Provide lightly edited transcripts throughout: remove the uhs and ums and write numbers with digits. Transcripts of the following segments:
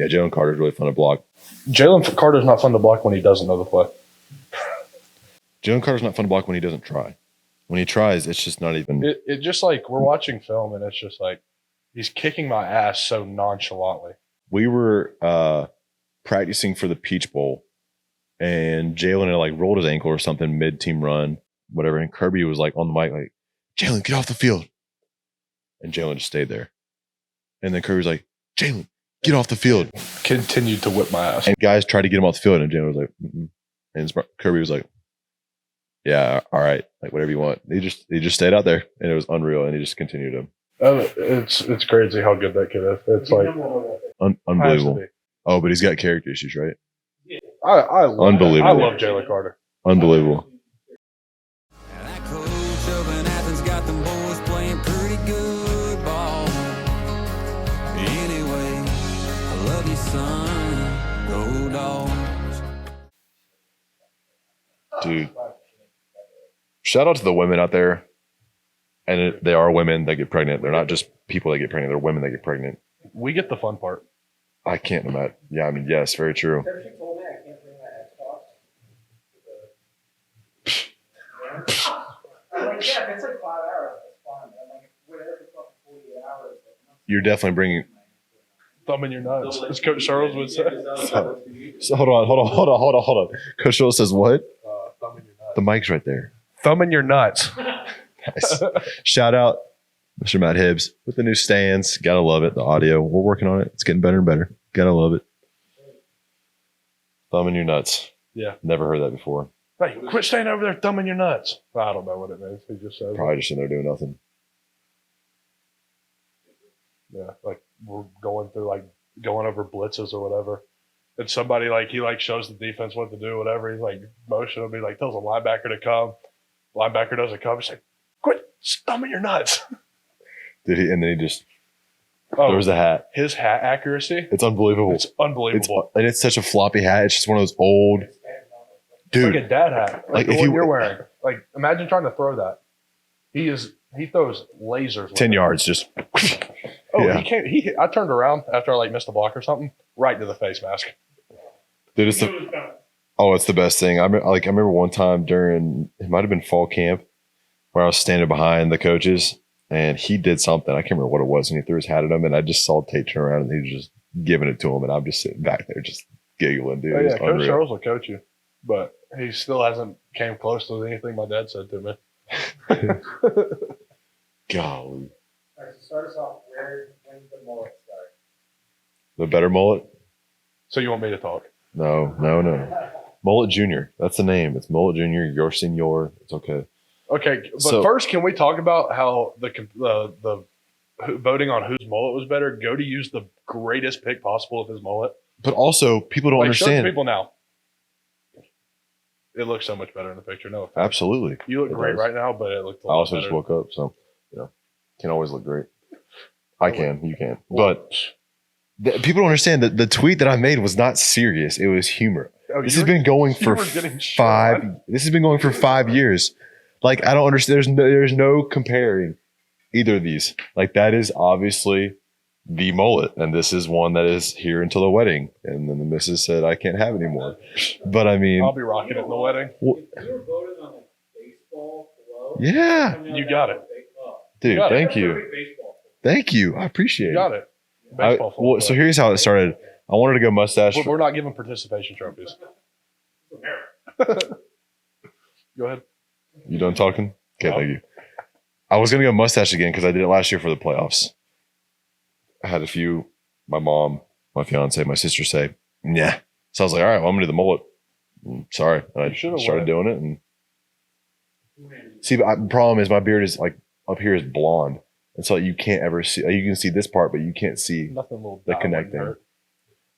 Yeah, Jalen Carter's really fun to block. Jalen Carter's not fun to block when he doesn't know the play. Jalen Carter's not fun to block when he doesn't try. When he tries, it's just not even. It just like we're watching film and it's just like he's kicking my ass so nonchalantly. We were practicing for the Peach Bowl, and Jalen had like rolled his ankle or something mid-team run, whatever. And Kirby was like on the mic, like, "Jalen, get off the field," and Jalen just stayed there. And then Kirby was like, "Jalen, get off the field." Continued to whip my ass. And guys tried to get him off the field, and Jalen was like, mm-mm. And Kirby was like, "Yeah, all right, like whatever you want." He just stayed out there, and it was unreal. And he just continued to. It's crazy how good that kid is. It's like unbelievable. Oh, but he's got character issues, right? I love, unbelievable. I love Jalen Carter. Unbelievable. That coach up in Athens got them boys playing pretty good ball. Anyway, I love you, son. Go Dogs. Dude, shout out to the women out there. And they are women that get pregnant. They're not just people that get pregnant. They're women that get pregnant. We get the fun part. I can't imagine. Yeah, I mean, yes, very true. She told me I can't bring my Xbox. I'm like, yeah, if it's like 5 hours, that's fine. I'm like, whatever, it's fucking 48 hours. You're definitely bringing. Thumb in your nuts, as Coach Charles would say. So hold on. Coach Charles says what? Thumb in your nuts. The mic's right there. Thumb in your nuts. Nice. Shout out, Mr. Matt Hibbs with the new stands. Gotta love it. The audio. We're working on it. It's getting better and better. Gotta love it. Thumb in your nuts. Yeah. Never heard that before. Hey, quit standing over there thumbing your nuts. I don't know what it means. He just says. Probably just in there doing nothing. Yeah, like we're going over blitzes or whatever. And somebody he shows the defense what to do, whatever. He's like motion will be like tells a linebacker to come. Linebacker doesn't come. He's like, quit thumbing your nuts. Did he? And then he just throws the hat. His hat accuracy. It's unbelievable. It's unbelievable. And it's such a floppy hat. It's just one of those old. Dude, like a dad hat. Like the if one you're wearing. Like imagine trying to throw that. He throws lasers. 10 yards, just. Oh, yeah. he can't. I turned around after I missed a block or something, right to the face mask. Dude, it's the best thing. I remember one time during it might have been fall camp where I was standing behind the coaches and he did something. I can't remember what it was, and he threw his hat at him, and I just saw Tate turn around and he was just giving it to him, and I'm just sitting back there just giggling, dude. Oh, yeah, Coach Charles will coach you, but he still hasn't came close to anything my dad said to me. Golly. All right, so start us off. When's the mullet start? The better mullet? So you want me to talk? No. Mullet Junior. That's the name. It's Mullet Junior. Your Senor. It's okay. Okay, but first, can we talk about how the voting on whose mullet was better? Goaty used the greatest pick possible of his mullet. But also, people don't understand. Show people now. It looks so much better in the picture. No offense. Absolutely. You look great right now, but it looked a I lot also better. just woke up, so can't always look great. I can, you can, but people don't understand that the tweet that I made was not serious. It was humor. Oh, this has been going for This has been going for 5 years. Like I don't understand. There's no comparing either of these. Like that is obviously the mullet, and this is one that is here until the wedding. And then the missus said I can't have any more. But I mean, I'll be rocking it in the wedding. You were voting on baseball glow. Yeah, you got it. Dude, thank you. Thank you. I appreciate it. You got it. Baseball so here's how it started. I wanted to go mustache. We're not giving participation trophies. Go ahead. You done talking? Okay, Thank you. I was going to go mustache again because I did it last year for the playoffs. I had a few, my mom, my fiance, my sister say, nah. So I was like, all right, well, I'm going to do the mullet. Sorry. And I started doing it. And see, but the problem is my beard is like up here is blonde. And so you can't ever see, you can see this part, but you can't see the connecting.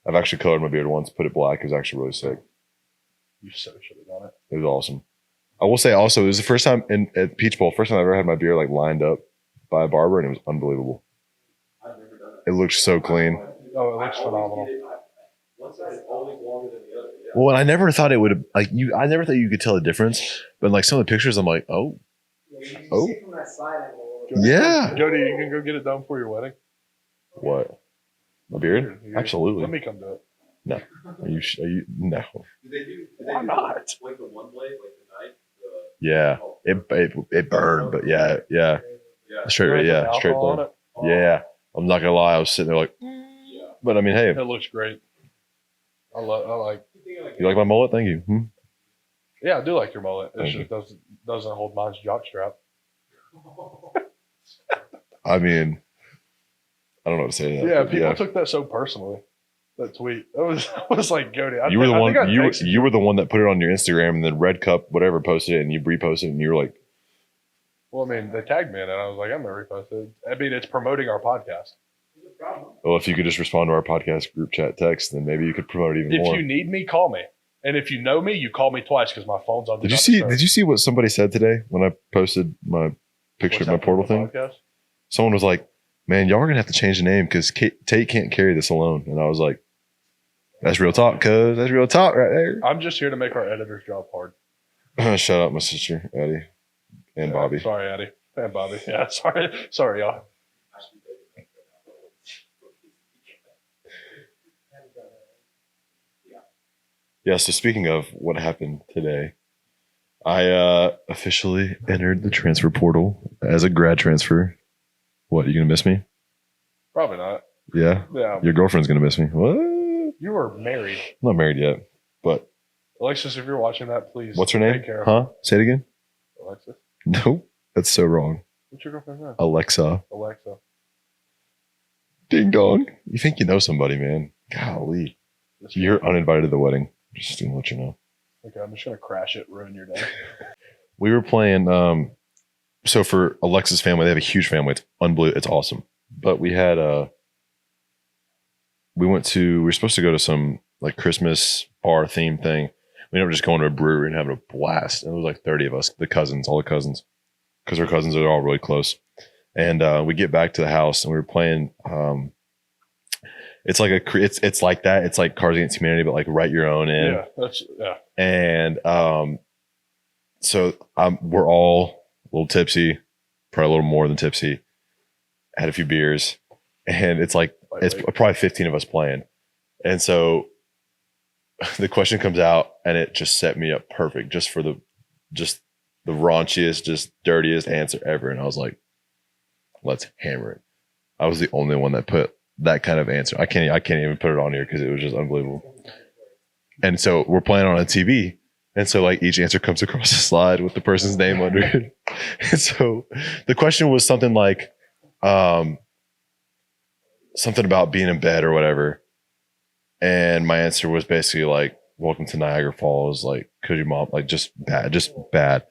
I've actually colored my beard once, put it black. It was actually really sick. You so should have done it. It was awesome. I will say also, it was the first time at Peach Bowl, first time I ever had my beard like lined up by a barber, and it was unbelievable. It looked so clean. Oh, it looks phenomenal. One side is always longer than the other. Yeah. Well, and I never thought it would I never thought you could tell the difference, but like some of the pictures, I'm like, oh, See from that side angle. yeah. Jody, you can go get it done for your wedding. What? My beard? You- Absolutely. Let me come do it. Are you? No. Why not? Like the one blade, like the knife? Yeah. It burned, but yeah. Yeah. Straight, yeah. Put Straight alcohol on blade. it. Yeah. I'm not gonna lie. I was sitting there like, Yeah. but I mean, hey, It looks great. I like. you like my mullet? Thank you. Yeah, I do like your mullet. It Thank just doesn't hold mine's jock strap. I mean, I don't know what to say to that. Yeah, but people took that so personally. That tweet. It was like goaty. You were the one. You were the one that put it on your Instagram, and then Red Cup whatever posted it, and you reposted it, and you were like, Well, I mean, they tagged me in it. I was like, I'm gonna repost it. I mean, it's promoting our podcast. "Well, if you could just respond to our podcast group chat text, then maybe you could promote it even If more." you need me, call me. And if you know me, you call me twice because my phone's on. Did you see? Did you see what somebody said today when I posted my picture of my portal thing? Podcast? Someone was like, "Man, y'all are gonna have to change the name because Tate can't carry this alone." And I was like, "That's real talk, cuz that's real talk right there." I'm just here to make our editor's job hard. Shout out my sister Addie and Yeah, Bobby. Sorry, Addie. And Bobby. Yeah, sorry, y'all. Yeah. So speaking of what happened today, I officially entered the transfer portal as a grad transfer. What, you gonna miss me? Probably not. Yeah. Yeah, Your girlfriend's gonna miss me. What? you were married, I'm not married yet, but Alexis. If you're watching that, please. what's her name? Take care of Huh? Say it again. Alexis. No, that's so wrong. What's your girlfriend's name? Alexa. Alexa. Ding dong. You think you know somebody, man? Golly. You're uninvited to the wedding. Just to let you know. Okay, I'm just gonna crash it, ruin your day. We were playing. So for Alexa's family, they have a huge family. It's unbelievable. It's awesome. But we had we were supposed to go to some like Christmas bar theme thing. We ended up just going to a brewery and having a blast. And it was like 30 of us, all the cousins, because our cousins are all really close. And we get back to the house and we were playing. It's like it's like that. It's like Cards Against Humanity, but like write your own in. Yeah. And so we're all a little tipsy, probably a little more than tipsy. Had a few beers, and it's like it's probably 15 of us playing. And so the question comes out, and it just set me up perfect, just for the raunchiest, just dirtiest answer ever. And I was like, let's hammer it. I was the only one that put that kind of answer. I can't even put it on here because it was just unbelievable. And so we're playing on a TV. And so like each answer comes across a slide with the person's name under it. And so the question was something like, something about being in bed or whatever. And my answer was basically like, welcome to Niagara Falls. Like, could your mom, like just bad.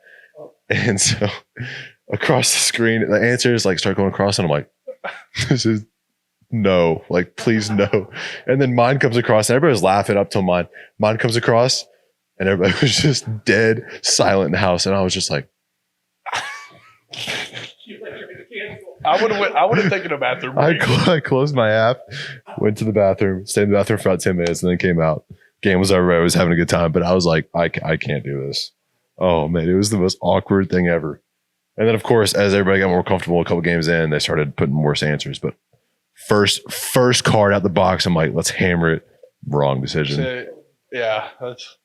And so across the screen, the answers like start going across and I'm like, this is no, like, please no. And then mine comes across and everybody was laughing up till mine comes across and everybody was just dead silent in the house. And I was just like, I would have taken a bathroom break. I closed my app, went to the bathroom, stayed in the bathroom for about 10 minutes and then came out. Game was over. I was having a good time, but I was like, I can't do this. Oh man, it was the most awkward thing ever. And then of course, as everybody got more comfortable, a couple games in, they started putting worse answers. But first card out the box, I'm like, let's hammer it. Wrong decision. Yeah, that's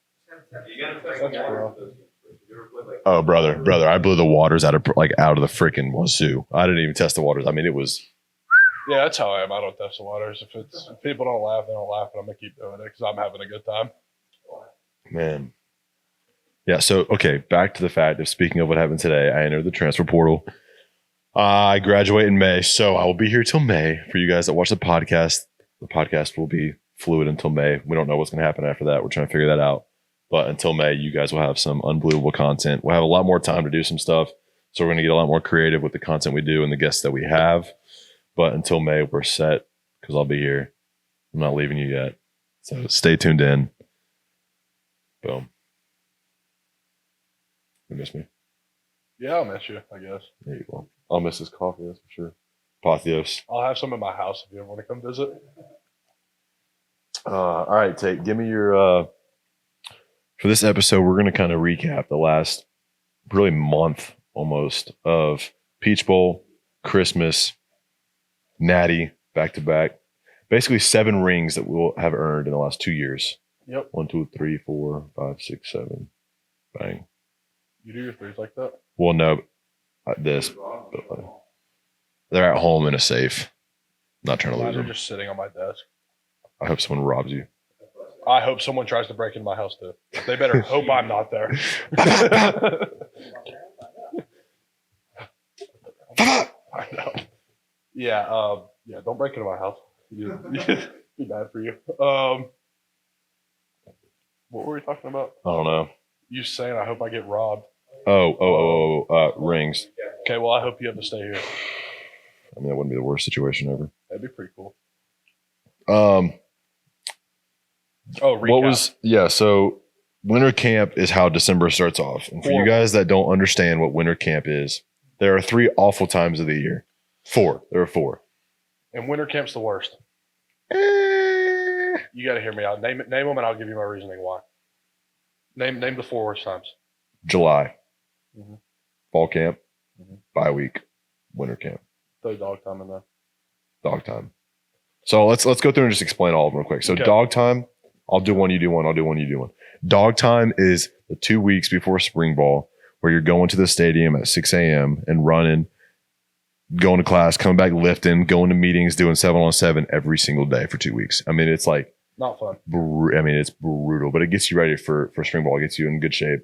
Oh, brother, I blew the waters out of the freaking wazoo. I didn't even test the waters. I mean, it was. yeah, that's how I am. I don't test the waters. If people don't laugh, they don't laugh, and I'm gonna keep doing it because I'm having a good time. Man. Yeah. So, okay. Back to the fact of speaking of what happened today, I entered the transfer portal. I graduate in May, so I will be here till May. For you guys that watch the podcast will be fluid until May. We don't know what's going to happen after that. We're trying to figure that out. But until May, you guys will have some unbelievable content. We'll have a lot more time to do some stuff. So we're going to get a lot more creative with the content we do and the guests that we have. But until May, we're set because I'll be here. I'm not leaving you yet. So stay tuned in. Boom. You miss me? Yeah, I'll miss you, I guess. There you go. I'll miss this coffee, that's for sure. Apotheos. I'll have some at my house if you ever want to come visit. All right, Tate, give me your for this episode, we're going to kind of recap the last really month almost of Peach Bowl, Christmas, Natty, back to back. basically 7 rings that we'll have earned in the last 2 years. Yep. 1, 2, 3, 4, 5, 6, 7. Bang. You do your threes like that? Well, no, this. But they're at home in a safe. Not trying to lose They're them. just sitting on my desk. I hope someone robs you. I hope someone tries to break into my house too. They better hope I'm not there. I know. Yeah, yeah. Don't break into my house. Be bad for you. What were we talking about? I don't know. You saying I hope I get robbed. Rings. Okay, well I hope you have to stay here. I mean, that wouldn't be the worst situation ever. That'd be pretty cool. Recap. So winter camp is how December starts off. And for you guys that don't understand what winter camp is, there are 3 awful times of the year. 4. There are 4. And winter camp's the worst. You got to hear me out. Name them, and I'll give you my reasoning why. Name the 4 worst times. July, Mhm. fall camp, Mhm. bye week, winter camp, Throw dog time in there. dog time. So let's go through and just explain all of them real quick. So Okay. dog time, I'll do one, you do one, I'll do one, you do one. Dog time is the 2 weeks before spring ball where you're going to the stadium at 6 a.m. and running, going to class, coming back lifting, going to meetings, doing 7-on-7 every single day for 2 weeks. I mean, it's like, Not fun. it's brutal, but it gets you ready for spring ball. It gets you in good shape.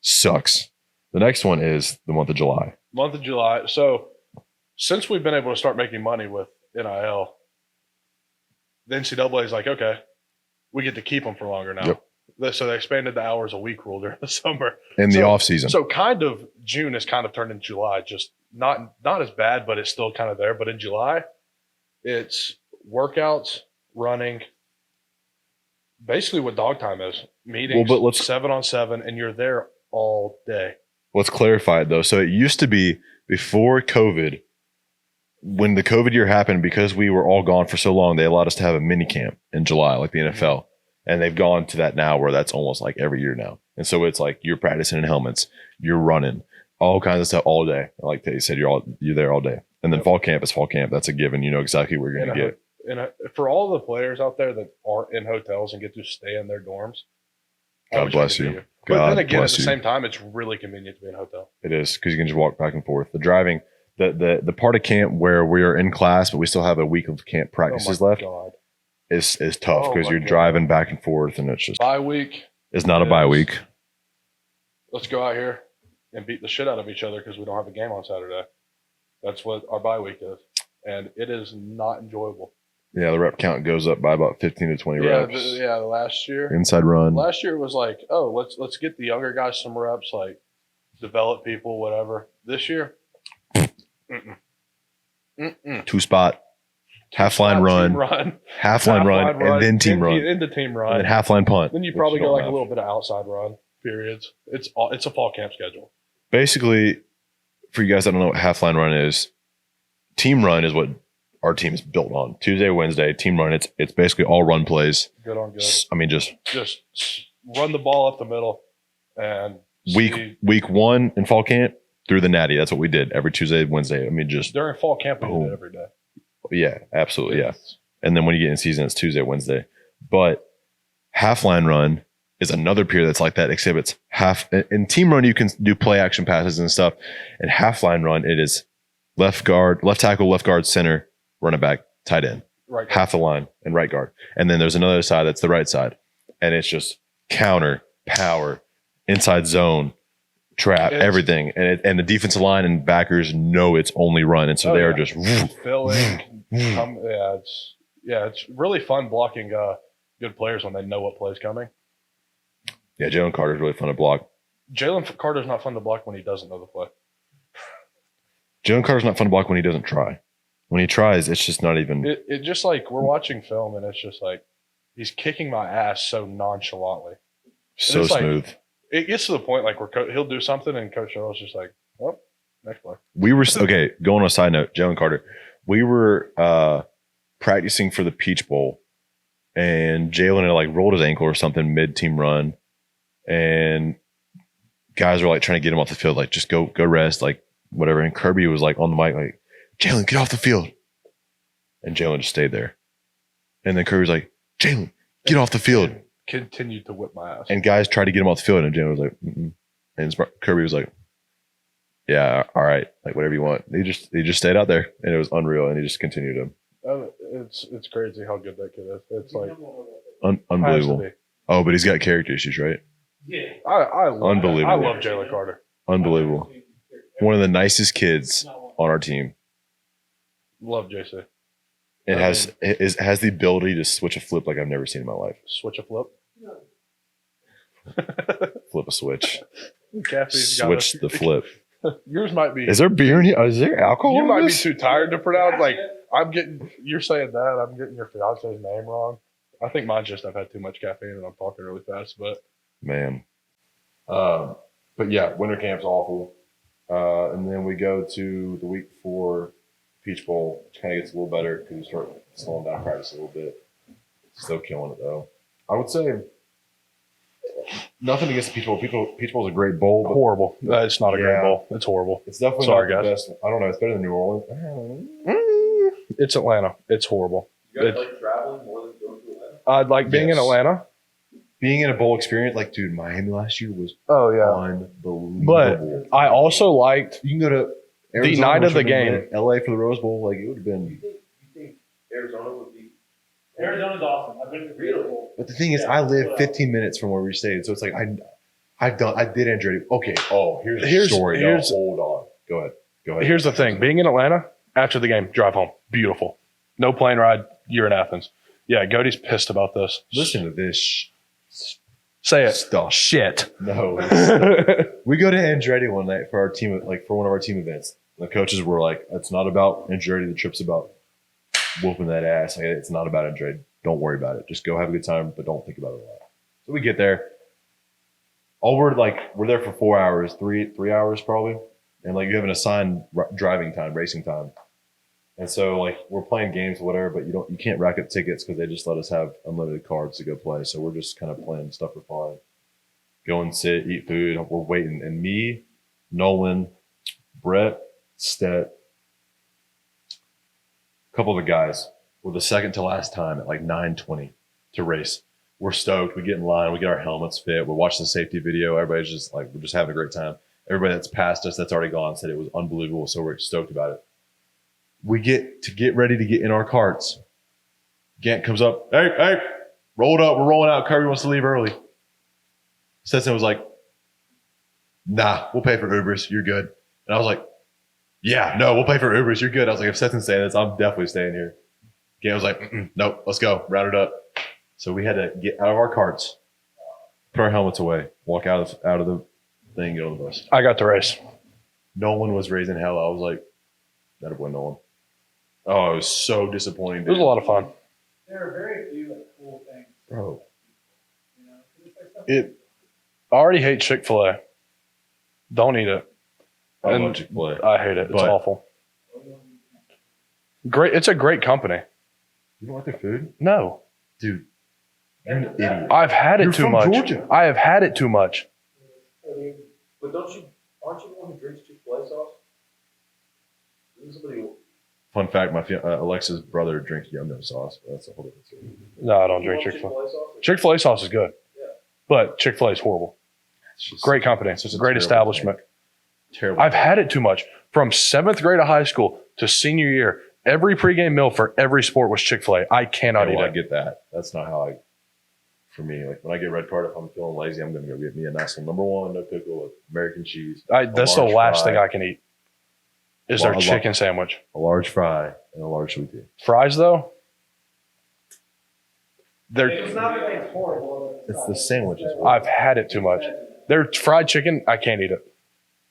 Sucks. The next one is the month of July. Month of July. So since we've been able to start making money with NIL, the NCAA is like, okay, we get to keep them for longer now. Yep. So they expanded the hours a week rule during the summer. In the So- off season. So kind of June is kind of turned into July. Just not as bad, but it's still kind of there. But in July, it's workouts, running, basically what dog time is. Meetings, Well, but let's- 7-on-7, and you're there all day. Let's clarify it though. So it used to be before COVID, when the COVID year happened, because we were all gone for so long, they allowed us to have a mini camp in July, like the NFL. And they've gone to that now where that's almost like every year now. And so it's like you're practicing in helmets, you're running, all kinds of stuff all day. Like they said, you're there all day. And then fall camp is fall camp. That's a given. You know exactly what you're going to get. And for all the players out there that aren't in hotels and get to stay in their dorms, I God wish I bless could be you. here. But God then again, at bless the you. same time, it's really convenient to be in a hotel. It is because you can just walk back and forth. The driving, the part of camp where we are in class, but we still have a week of camp practices Oh my left God. is tough Oh because my you're God. driving back and forth and it's just, Bye week. it's not a bye Yes. week. Let's go out here and beat the shit out of each other because we don't have a game on Saturday. That's what our bye week is. And it is not enjoyable. Yeah, the rep count goes up by about 15 to 20 reps. Last year. Inside run. Last year it was like, oh, let's get the younger guys some reps, like develop people, whatever. This year, mm-mm. 2-spot, half line run, Team run, half line run, and then team run, into team run. and then half line punt. Then you which probably don't go like have. a little bit of outside run periods. It's a fall camp schedule. Basically, for you guys that don't know what half line run is, team run is what our team is built on. Tuesday, Wednesday, team run. It's basically all run plays. Good on good. I mean, just run the ball up the middle and see- week 1 in fall camp through the natty. That's what we did every Tuesday, Wednesday. I mean, just during fall camp we did Boom. it every day. yeah, absolutely, yeah. And then when you get in season, it's Tuesday, Wednesday. But half line run is another period that's like that, except it's half. In team run, you can do play action passes and stuff. And half line run, it is left tackle, left guard, center, running back, tight end, Right. half the line, and right guard. And then there's another side that's the right side. And it's just counter, power, inside zone, trap, It's- everything. And the defensive line and backers know it's only run. And so Oh, they are yeah. just filling. It's really fun blocking good players when they know what play's coming. yeah, Jalen Carter is really fun to block. Jalen Carter's not fun to block when he doesn't know the play. Jalen Carter's not fun to block when he doesn't try. When he tries, it's just not even It just like we're watching film and it's just like he's kicking my ass so nonchalantly. so it's like- smooth. It gets to the point like where he'll do something and Coach Sherrill's just like, oh, next play. We were okay. Going on a side note, Jalen Carter. We were practicing for the Peach Bowl, and Jalen had like rolled his ankle or something mid-team run, and guys were like trying to get him off the field, like just go rest, like whatever. And Kirby was like on the mic, like Jalen, get off the field, and Jalen just stayed there. And then Kirby's like, Jalen, get off the field. Continued to whip my ass. And guys tried to get him off the field, and Jalen was like, mm-mm. And Kirby was like, yeah, all right, like whatever you want. He just stayed out there, and it was unreal, and he just continued him. It's crazy how good that kid is. It's like Unbelievable. Oh, but he's got character issues, right? Yeah. I love Unbelievable. I love Jalen Carter. Unbelievable. One of the nicest kids on our team. Love JC. It has the ability to switch a flip like I've never seen in my life. Switch a flip. Flip a switch. Caffeine's got Switch the flip. Yours might be. Is there beer in here? Is there alcohol You in might be this? too tired to pronounce. Like you're saying that. I'm getting your fiance's name wrong. I think mine's just I've had too much caffeine and I'm talking really fast. But Man. But yeah, winter camp's awful. And then we go to the week before Peach Bowl, which kind of gets a little better because you start slowing down practice a little bit. Still killing it though. I would say nothing against the Peach Bowl. Peach Bowl's a great bowl, but horrible. It's not a great Yeah. bowl. It's horrible. it's definitely Sorry, not the guys. best. I don't know. It's better than New Orleans. It's Atlanta. It's horrible. You guys like traveling more than going to Atlanta? I'd like being in Yes. Atlanta. Being in a bowl experience, like dude, Miami last year was Oh yeah. unbelievable. I also liked You can go to Arizona, night of which the would've been game. LA for the Rose Bowl. Like it would have been. You think Arizona would be Arizona's awesome. I've been to Really? But the thing is, Yeah, I live well- 15 minutes from where we stayed, so it's like I did Andretti. Okay. Oh, here's a Here's- story. No, here's- hold on. Go ahead. Here's the thing. Being in Atlanta, after the game, drive home. Beautiful. No plane ride. You're in Athens. Yeah, Cody's pissed about this. Listen to this Say it. stuff. Shit. No. We go to Andretti one night for our team, like for one of our team events. The coaches were like, "It's not about Andretti. The trip's about whooping that ass. Like, it's not about Andretti. Don't worry about it. Just go have a good time, but don't think about it a lot." So we get there. We're there for 4 hours, three hours probably, and like you have an assigned driving time, racing time. And so like we're playing games or whatever, but you can't rack up tickets because they just let us have unlimited cards to go play. So we're just kind of playing stuff for fun. Go and sit, eat food. We're waiting, and me, Nolan, Brett, Stet, a couple of the guys were the second to last time at like 9:20 to race. We're stoked. We get in line. We get our helmets fit. We watch the safety video. Everybody's just like, we're just having a great time. Everybody that's passed us, that's already gone, said it was unbelievable. So we're stoked about it. We get ready to get in our carts. Gant comes up. Hey, roll it up. We're rolling out. Kirby wants to leave early. Stetson was like, nah, we'll pay for Ubers. You're good. And I was like, yeah, no, we'll pay for Ubers. You're good. I was like, if Stetson's saying this, I'm definitely staying here. Gant was like, nope, let's go. Round it up. So we had to get out of our carts, put our helmets away, walk out of the thing, get on the bus. I got the race. No one was raising hell. I was like, that boy, no one. Oh, it was so disappointing. It was a lot of fun. There are very few like cool things, Bro, you know. It's like stuff it. I already hate Chick-fil-A. Don't eat it. I And love Chick-fil-A. I hate it. It's But- awful. Great. It's a great company. You don't like their food? No. Dude, you're an idiot. I've had it You're too from much. Georgia. I have had it too much. But aren't you the one who drinks Chick-fil-A sauce? Isn't somebody Fun fact, my Alexa's brother drinks Yum-Yum sauce. But that's a whole different story. No, I don't you drink want Chick-fil-A. sauce? Chick-fil-A sauce is good. Yeah. But Chick-fil-A is horrible. It's just Great company. it's just a Great terrible establishment. thing. Terrible. I've had it too much. From 7th grade of high school to senior year, every pregame meal for every sport was Chick-fil-A. I cannot Okay, well, I eat it. get that. That's not how for me, like when I get red card, if I'm feeling lazy, I'm going to go get me a nice one. Number one, no pickle with American cheese, That's the large last fry. thing I can eat is Well, their I love- chicken sandwich. a large fry, and a large sweet tea. Fries, though, It's not that it's horrible. It's the sandwiches. I've had it too much. Their fried chicken, I can't eat it.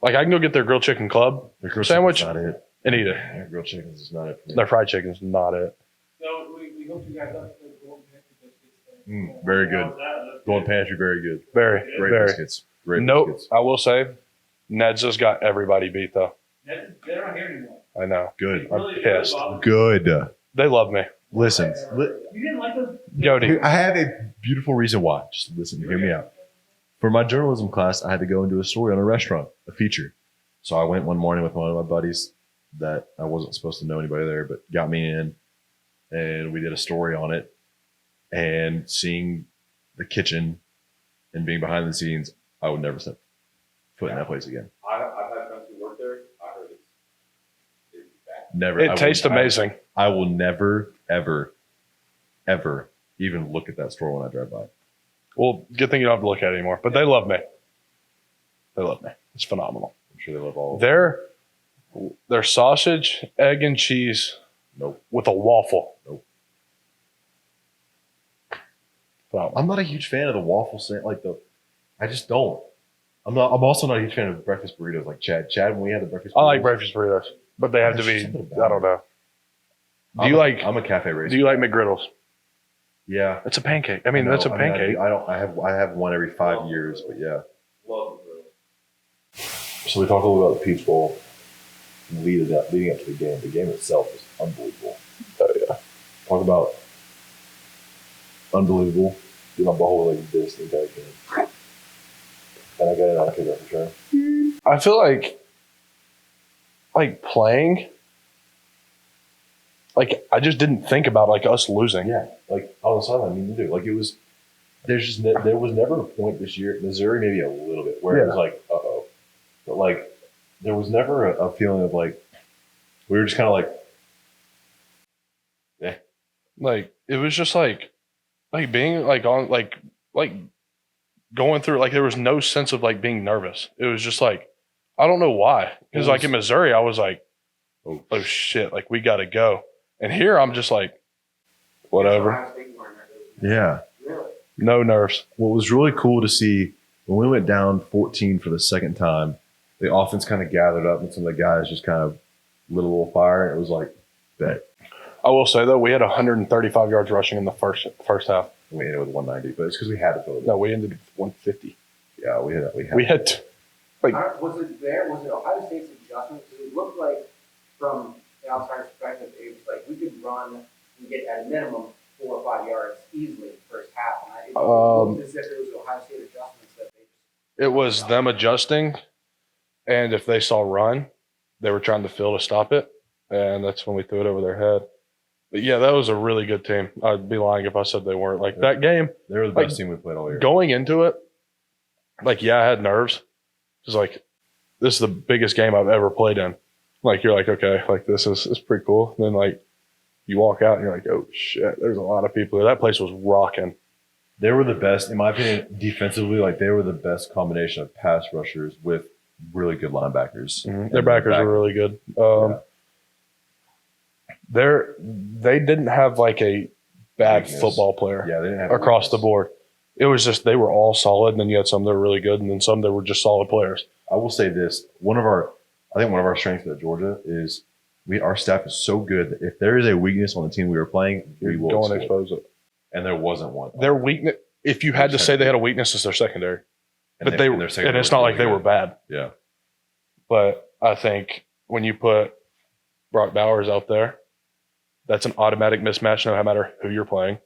Like, I can go get their grilled chicken club Their grilled sandwich chicken's not it. and eat it. Their grilled chickens is not it for me. Their fried chicken's not it. So we hook you guys up with the Golden Pantry biscuits. Very good. Golden Pantry, very good. Very, Great very. biscuits. Great Nope. biscuits. I will say, Ned's has got everybody beat, though. They're not here anymore. I know. Good. I'm pissed. Good. They love me. Listen. You didn't like those? Jody. I have a beautiful reason why. Just listen, hear me out. For my journalism class, I had to go and do a story on a restaurant, a feature. So I went one morning with one of my buddies that I wasn't supposed to know anybody there, but got me in, and we did a story on it. and seeing the kitchen and being behind the scenes, I would never step foot in that place again. I've had friends who work there. I heard it's bad. Never. It tastes amazing. I will never, ever, ever even look at that store when I drive by. Well, good thing you don't have to look at it anymore. But they love me. They love me. It's phenomenal. I'm sure they love all of them. Their sausage, egg, and cheese Nope. with a waffle. Nope. Phenomenal. I'm not a huge fan of the waffle I just don't. I'm also not a huge fan of breakfast burritos like Chad. When we had the breakfast burritos. I like breakfast burritos, but they have to be, I don't know. I'm a cafe racer. Do you like McGriddles? Yeah. It's a pancake. I mean, that's a pancake. I have one every 5 years, but yeah. Love the grill. So we talked a little about the Peach Bowl leading up to the game. The game itself is unbelievable. Oh, yeah. Talk about unbelievable. Do my butthole like this the entire game. And I got it on kickoff return. I feel like playing, like I just didn't think about like us losing. Yeah, like on the sideline, I mean, neither. Like it was. There was never a point this year. Missouri maybe a little bit where it was like, but like there was never a feeling of like we were just kind of like, yeah. Like it was just like being like on like going through like there was no sense of like being nervous. It was just like I don't know why. Because like in Missouri, I was like, oh shit, like we got to go. And here I'm just like, whatever. Yeah. No nerves. What was really cool to see when we went down 14 for the second time, the offense kind of gathered up and some of the guys just kind of lit a little fire. It was like, bet. I will say though, we had 135 yards rushing in the first half. We ended with 190, but it's because we had to fill it. No, we ended with 150. Yeah, we had Was it Ohio State's adjustment? Because it looked like from the outsider's perspective, it was like we could run and get at a minimum 4 or 5 yards easily in the first half. And it looked as if there was Ohio State adjustments that they just. It was them adjusting, and if they saw run, they were trying to fill to stop it, and that's when we threw it over their head. But yeah, that was a really good team. I'd be lying if I said they weren't. Like that game, they were the best team we played all year. Going into it, like yeah, I had nerves. It's like this is the biggest game I've ever played in. Like you're like, okay, like this is pretty cool. And then like you walk out and you're like, oh shit, there's a lot of people there. That place was rocking. They were the best, in my opinion, defensively. Like they were the best combination of pass rushers with really good linebackers. Mm-hmm. Their backers were really good. They didn't have like a bad football player. Yeah, they didn't have across the board. It was just they were all solid, and then you had some that were really good, and then some that were just solid players. I will say this: I think one of our strengths at Georgia is our staff is so good that if there is a weakness on the team we were playing, we will go and expose it. And there wasn't one. Their weakness, if you had to say they had a weakness, is their secondary. And it's not like they were bad. Yeah. But I think when you put Brock Bowers out there, that's an automatic mismatch no matter who you're playing.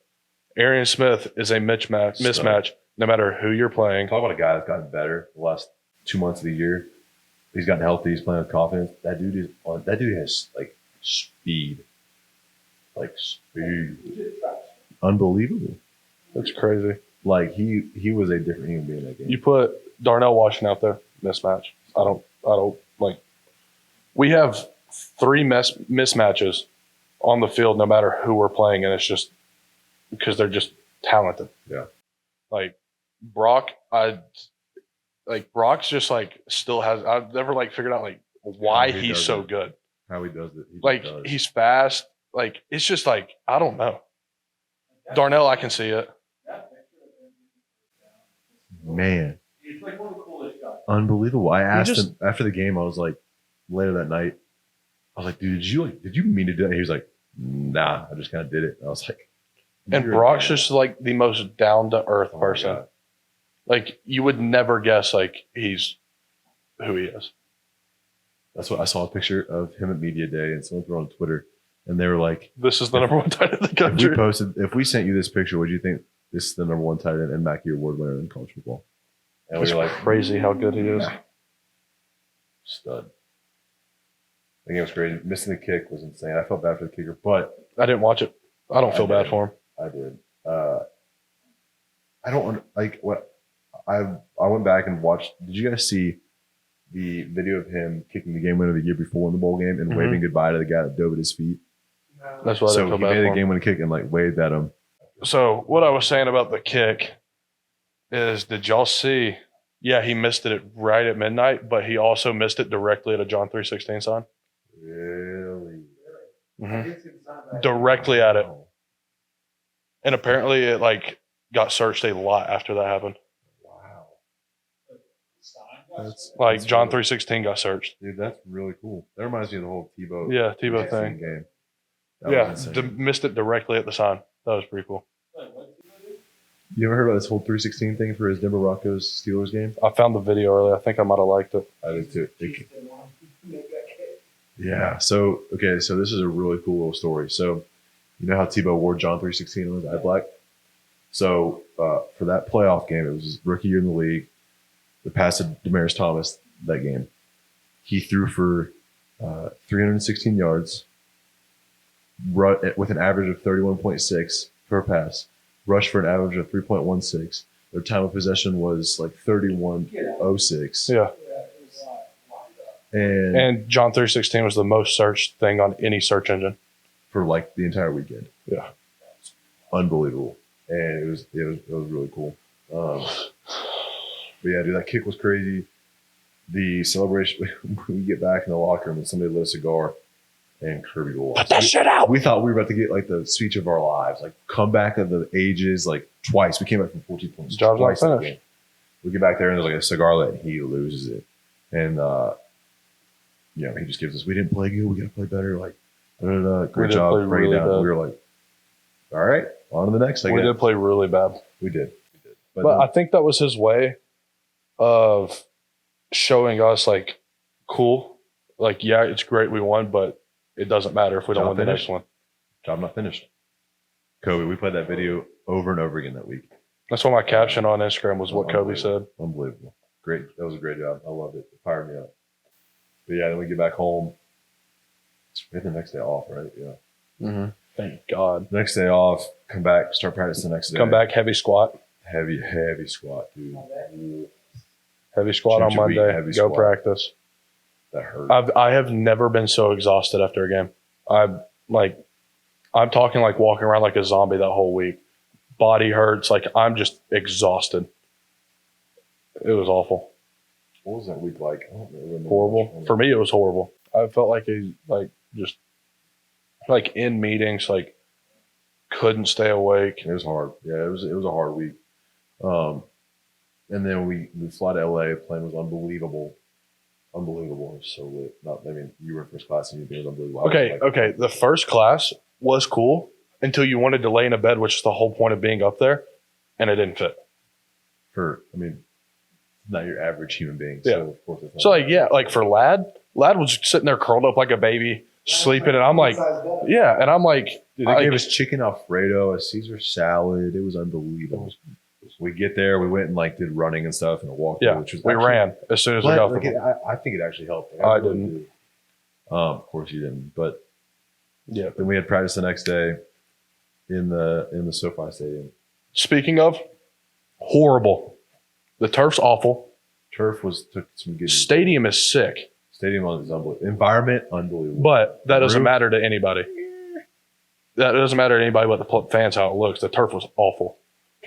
Arian Smith is a mismatch no matter who you're playing. Talk about a guy that's gotten better the last 2 months of the year. He's gotten healthy. He's playing with confidence. That dude has like speed. Like speed. Unbelievable. That's crazy. Like he was a different human being in that game. You put Darnell Washington out there, mismatch. I don't like. We have 3 mismatches on the field, no matter who we're playing, and it's just because they're just talented. Yeah. Like Brock's just like still has. I've never like figured out like why he's so good. How he does it. He's fast. Like it's just like I don't know. Darnell, I can see it. Man. He's like one of the coolest guys. Unbelievable. I asked him after the game, I was like, later that night, I was like, dude, did you mean to do it? And he was like, nah, I just kind of did it. And I was like, and Brock's just like the most down to earth person. God. Like you would never guess like he's who he is. That's what I saw a picture of him at media day and someone threw it on Twitter and they were like, this is the number 1 tight end in the country. If we sent you this picture, would you think this is the number 1 tight end and Mackey Award winner in college football? And it's we were like, crazy how good he is. Stud. I think it was crazy. Missing the kick was insane. I felt bad for the kicker, but I didn't watch it. I don't feel bad for him. I did. I don't like what I went back and watched. Did you guys see the video of him kicking the game winner the year before in the bowl game and waving goodbye to the guy that dove at his feet? That's what I So feel he bad made for a game winning kick and like waved at him. So what I was saying about the kick is, did y'all see? Yeah, he missed it right at midnight, but he also missed it directly at a John 3:16 sign. Really? Directly at it. And apparently it like got searched a lot after that happened. Wow. Like John really- 3:16 got searched. Dude, that's really cool. That reminds me of the whole Tebow. Yeah, Tebow thing. game. That Yeah, was insane. missed it directly at the sign. That was pretty cool. You ever heard about this whole 316 thing for his Denver Broncos Steelers game? I found the video earlier. I think I might have liked it. I did too. Yeah. So this is a really cool little story. So you know how Tebow wore John 3:16 on his eye black? So for that playoff game, it was his rookie year in the league. The pass to Demaryius Thomas that game, he threw for 316 yards, with an average of 31.6 per pass. Rushed for an average of 3.16. Their time of possession was like 31:06. Yeah. And And John 3:16 was the most searched thing on any search engine. for like the entire weekend. Yeah. Unbelievable. And it was really cool. But yeah, dude, that kick was crazy. The celebration, we get back in the locker room and somebody lit a cigar and Kirby will Put that shit out. We thought we were about to get like the speech of our lives, like comeback of the ages, like twice. We came back from 14 points. Job's not twice in the finished. game. We get back there and there's like a cigar lit and he loses it. And he just gives us, we didn't play good, we gotta play better. Like, great did job, play break it really down. bad. We were like, all right, on to the next. I We guess. did play really bad. We did. But I think that was his way of showing us, like, cool. Like, yeah, it's great we won, but it doesn't matter if we don't Job win the finished. next one. Job not finished. Kobe, we played that video over and over again that week. That's what my caption on Instagram was, what Kobe said. Unbelievable. Great. That was a great job. I loved it. It fired me up. But yeah, then we get back home. We had the next day off, right? Yeah. Mm-hmm. Thank God. Next day off, come back, start practice the next day. Come back, heavy squat. Heavy squat, dude. Heavy squat on Ginger beet, Monday. heavy Go squat. practice. That hurt. I have never been so exhausted after a game. I'm talking like walking around like a zombie that whole week. Body hurts. Like, I'm just exhausted. It was awful. What was that week like? I don't remember. Horrible. For me, it was horrible. I felt like just in meetings, like, couldn't stay awake. It was hard. Yeah, it was a hard week. And then we fly to LA. The plane was unbelievable. Unbelievable. It was so lit. You were in first class and it was unbelievable. Okay. The first class was cool until you wanted to lay in a bed, which is the whole point of being up there, and it didn't fit. Not your average human being. Yeah. So of course it's not. So for Lad was sitting there curled up like a baby, sleeping, and I'm like, yeah, and I'm like, Dude, they gave us chicken Alfredo, a Caesar salad. It was unbelievable. We get there, we went and did running and stuff and a walk. yeah, which was we actually- ran as soon as we got But, there. I think it actually helped. I really didn't. did. Of course you didn't. But Yeah. then we had practice the next day in the SoFi Stadium. Speaking of, horrible. The turf's awful. Turf took some good. Stadium is sick, Stadium was unbelievable. Environment unbelievable. but that doesn't Roof? matter to anybody. That doesn't matter to anybody but the fans how it looks. The turf was awful.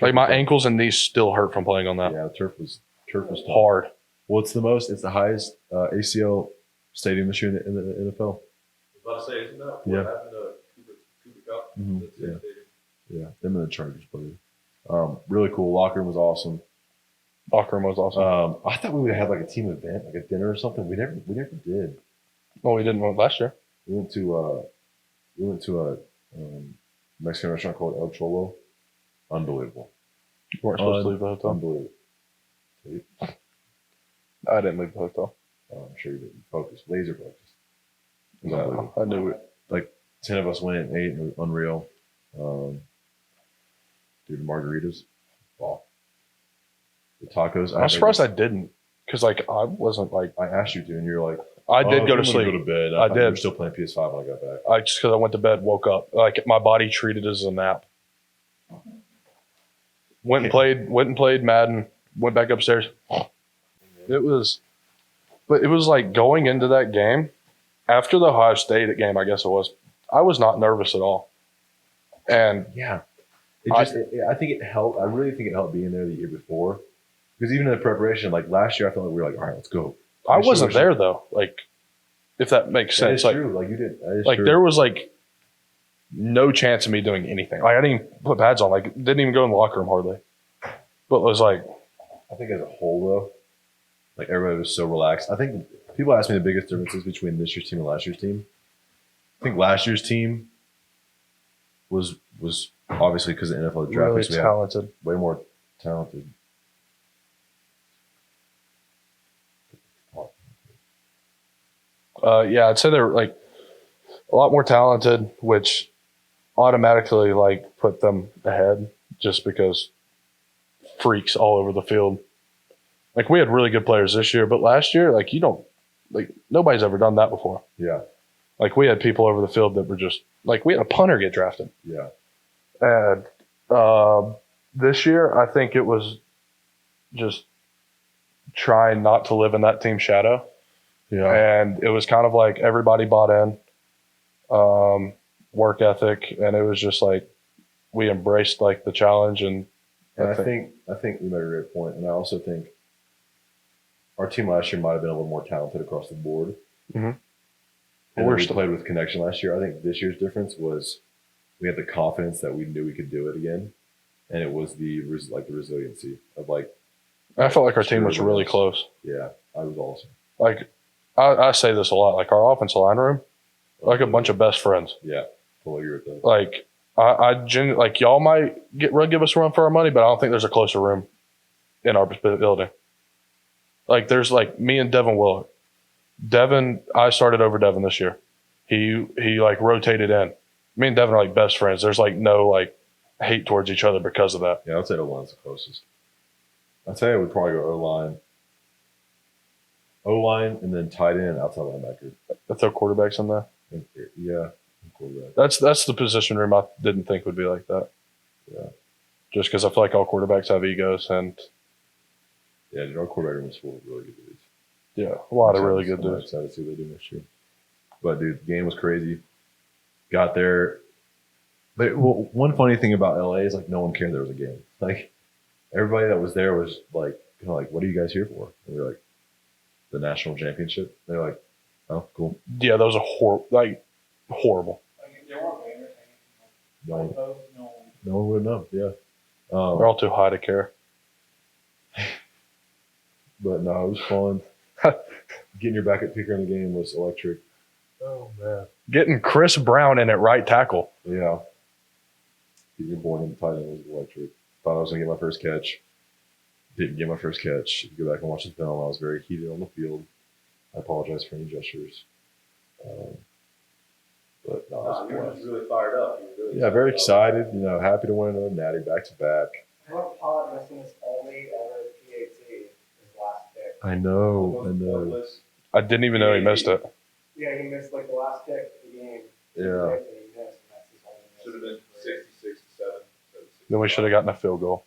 Like, my ankles and knees still hurt from playing on that. Yeah, the turf was tough. Hard. Well, it's the highest ACL stadium this year in the NFL. I was about to say, isn't that what Yeah. happened to Cooper Cup? Mhm, That's yeah. it. Yeah, them and the Chargers played. Really cool. Locker room was awesome. Locker room was awesome. I thought we would have like a team event, like a dinner or something. We never did. Well, we didn't win last year. We went to a Mexican restaurant called El Cholo. Unbelievable. You weren't supposed to leave the hotel. Unbelievable. I didn't leave the hotel. I'm sure you didn't. Focus. Laser focus. It was No, unbelievable. I knew it. 10 of us went and ate, and it was unreal. Dude, the margaritas. Wow. The tacos. I'm surprised I didn't, because I wasn't like, I asked you to, and you're like, I did "Oh, go I'm to gonna sleep. Go to bed. I thought you were did. still playing PS5 when I got back. Just because I went to bed, woke up, like my body treated it as a nap. Went and played Madden. Went back upstairs. It was like going into that game after the Ohio State game. I guess it was. I was not nervous at all, and Yeah. I think it helped. I really think it helped being there the year before. Because even in the preparation, like last year, I felt like we were like, all right, let's go. I wasn't there though. Like, if that makes That is sense. Like, true. Like you did. That is like true. there was like no chance of me doing anything. Like I didn't even put pads on. Like didn't even go in the locker room hardly. But it was like, I think as a whole, though, like everybody was so relaxed. I think people ask me the biggest differences between this year's team and last year's team. I think last year's team was obviously because of the NFL draft. really So we had talented. way more talented. Yeah, I'd say they're like a lot more talented, which automatically like put them ahead just because freaks all over the field. Like we had really good players this year, but last year, like nobody's ever done that before. Yeah, Like we had people over the field that were just like we had a punter get drafted, yeah, and this year I think it was just trying not to live in that team shadow. yeah. And it was kind of like everybody bought in, work ethic, and it was just like we embraced like the challenge. And I think you made a great point, and I also think our team last year might have been a little more talented across the board. Mhm. And We're we still- played with connection last year. I think this year's difference was we had the confidence that we knew we could do it again, and it was the resiliency of like, I felt like our team was Sure, really yes. close. yeah, I was awesome. Like I say this a lot. Like our offensive line room, like a bunch of best friends. Yeah, totally agree with that. Like like y'all might give us a run for our money, but I don't think there's a closer room in our building. Like there's like me and Devin Willard. Devin, I started over Devin this year. He like rotated in. Me and Devin are like best friends. There's like no like hate towards each other because of that. Yeah, I'd say O-line's the closest. I'd say I would probably go O-line, and then tight end, outside linebacker. If they're quarterbacks in there, Yeah, quarterback. that's the position room I didn't think would be like that. Yeah. Just because I feel like all quarterbacks have egos, and Yeah, dude, our quarterback room is full of really good dudes. yeah, a lot of really good I'm dudes. excited to see what they do next year. But dude, the game was crazy. Got there. But one funny thing about LA is like no one cared there was a game. Like everybody that was there was like kind of like, what are you guys here for? And we were like, the national championship. They're like, oh, cool. Yeah, that was horrible. Like, there weren't banners hanging No, on the post, no one would know. Yeah. They're all too high to care. But no, it was fun. Getting your backup kicker in the game was electric. Oh man, getting Chris Brown in at right tackle. Yeah. Getting your boy in the tight end was electric. Thought I was gonna get my first catch. Didn't get my first catch. If you go back and watch the film, I was very heated on the field. I apologize for any gestures. But no, I was You were just really fired up. You were really yeah, very excited. excited. You know, happy to win another natty back to back. How about Pod missing his only ever PAT, his last pick? I know. Mullets. I didn't even know he missed it. Yeah, he missed like the last pick of the game. Yeah. And he missed, and that's his only miss. Should have been 66-7. Then we should have gotten a field goal.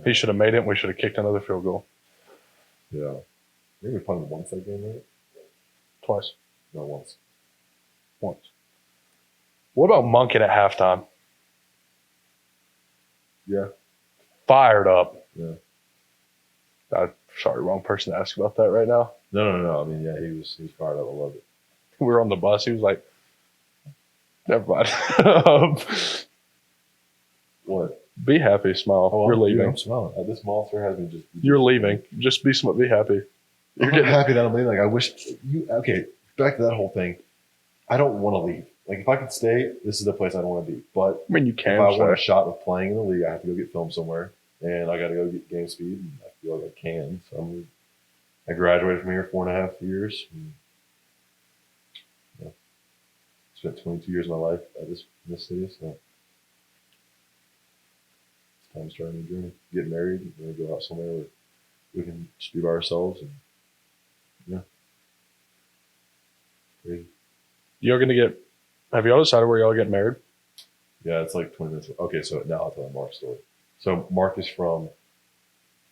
He should have made it. And we should have kicked another field goal Yeah. I think we punted once that game, right? twice. No, once. Once. What about Monken at halftime? Yeah. Fired up. Yeah. Sorry, wrong person to ask about that right now. No. I mean, yeah, he was fired up. I loved it. We were on the bus. He was like, never mind. What? Be happy, smile. Oh, You're dude, leaving. I'm smiling. This monster has me just. You're leaving. Just be happy. You're getting happy that I'm leaving. Like I wish you. Okay, back to that whole thing. I don't want to leave. Like if I could stay, this is the place I don't want to be. But I mean, you if can. I want a Say. shot of playing in the league, I have to go get filmed somewhere, and I got to go get game speed. And I feel like I can. So I graduated from here 4.5 years. And, yeah, spent 22 years of my life in this city. So it's time to start a new journey. Get married, and then go out somewhere where we can just be by ourselves and yeah. Crazy. You're gonna get. Have y'all decided where y'all getting married? Yeah, it's like 20 minutes. Okay, so now I'll tell a Mark story. So Mark is from,